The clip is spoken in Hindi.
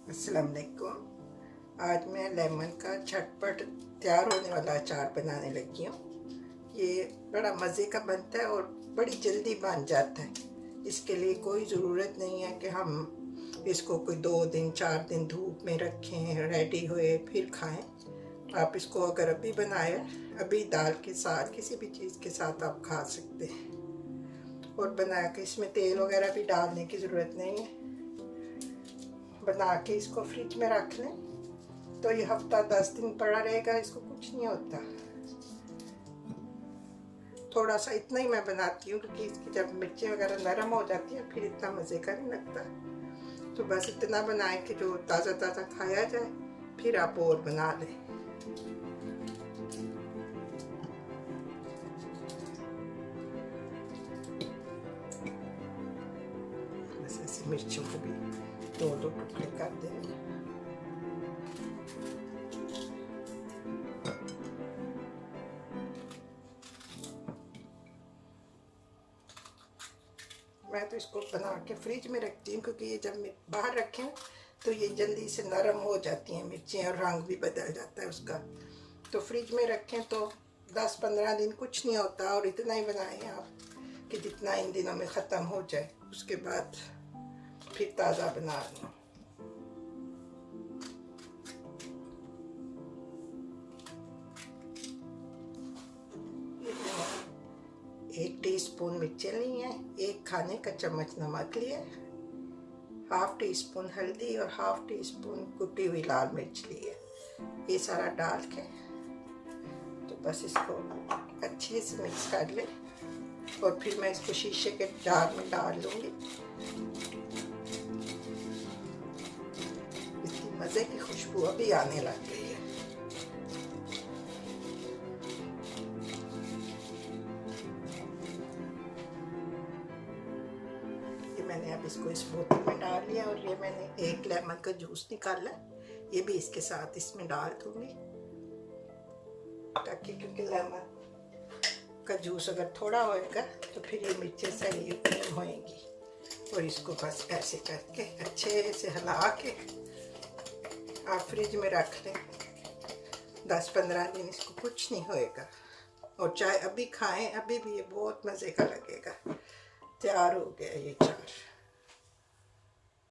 अस्सलाम वालेकुम। आज मैं लेमन का झटपट तैयार होने वाला अचार बनाने लगी हूँ। ये बड़ा मज़े का बनता है और बड़ी जल्दी बन जाता है। इसके लिए कोई ज़रूरत नहीं है कि हम इसको कोई 2 दिन 4 दिन धूप में रखें, रेडी हुए फिर खाएं। आप इसको अगर अभी बनाए, अभी दाल के साथ किसी भी चीज़ के साथ आप खा सकते हैं। और बना के इसमें तेल वगैरह भी डालने की ज़रूरत नहीं है। बना के इसको फ्रिज में रख लें तो ये हफ्ता 10 दिन पड़ा रहेगा, इसको कुछ नहीं होता। थोड़ा सा इतना ही मैं बनाती हूँ क्योंकि इसकी जब मिर्ची वगैरह नरम हो जाती है फिर इतना मज़े का नहीं लगता। तो बस इतना बनाएं कि जो ताज़ा ताज़ा खाया जाए, फिर आप और बना लें। बस ऐसे मिर्चियों को भी 2-2 टुकड़े कर देंगे। मैं तो इसको बना के फ्रिज में रखती हूँ क्योंकि ये जब बाहर रखें तो ये जल्दी से नरम हो जाती हैं मिर्चियाँ और रंग भी बदल जाता है उसका। तो फ्रिज में रखें तो 10-15 दिन कुछ नहीं होता। और इतना ही बनाएं आप कि जितना इन दिनों में ख़त्म हो जाए, उसके बाद फिर ताज़ा बना लें। 1 टीस्पून मिर्ची ली है, 1 खाने का चम्मच नमक लिया, 1/2 टीस्पून हल्दी और 1/2 टीस्पून कुटी हुई लाल मिर्च ली है। ये सारा डाल के तो बस इसको अच्छे से मिक्स कर ले और फिर मैं इसको शीशे के जार में डाल लूँगी। इसकी मज़े की खुशबू अभी आने लग गई है। मैंने अब इसको इस बोतल में डाल लिया और ये मैंने 1 लेमन का जूस निकाला, ये भी इसके साथ इसमें डाल दूंगी ताकि, क्योंकि लेमन का जूस अगर थोड़ा होएगा तो फिर ये मिर्चें सही होएंगी। और इसको बस ऐसे करके अच्छे से हिला के आप फ्रिज में रख लें। 10-15 दिन इसको कुछ नहीं होएगा। और चाहे अभी खाएं, अभी भी ये बहुत मज़े का लगेगा। तैयार हो गया ये अचार।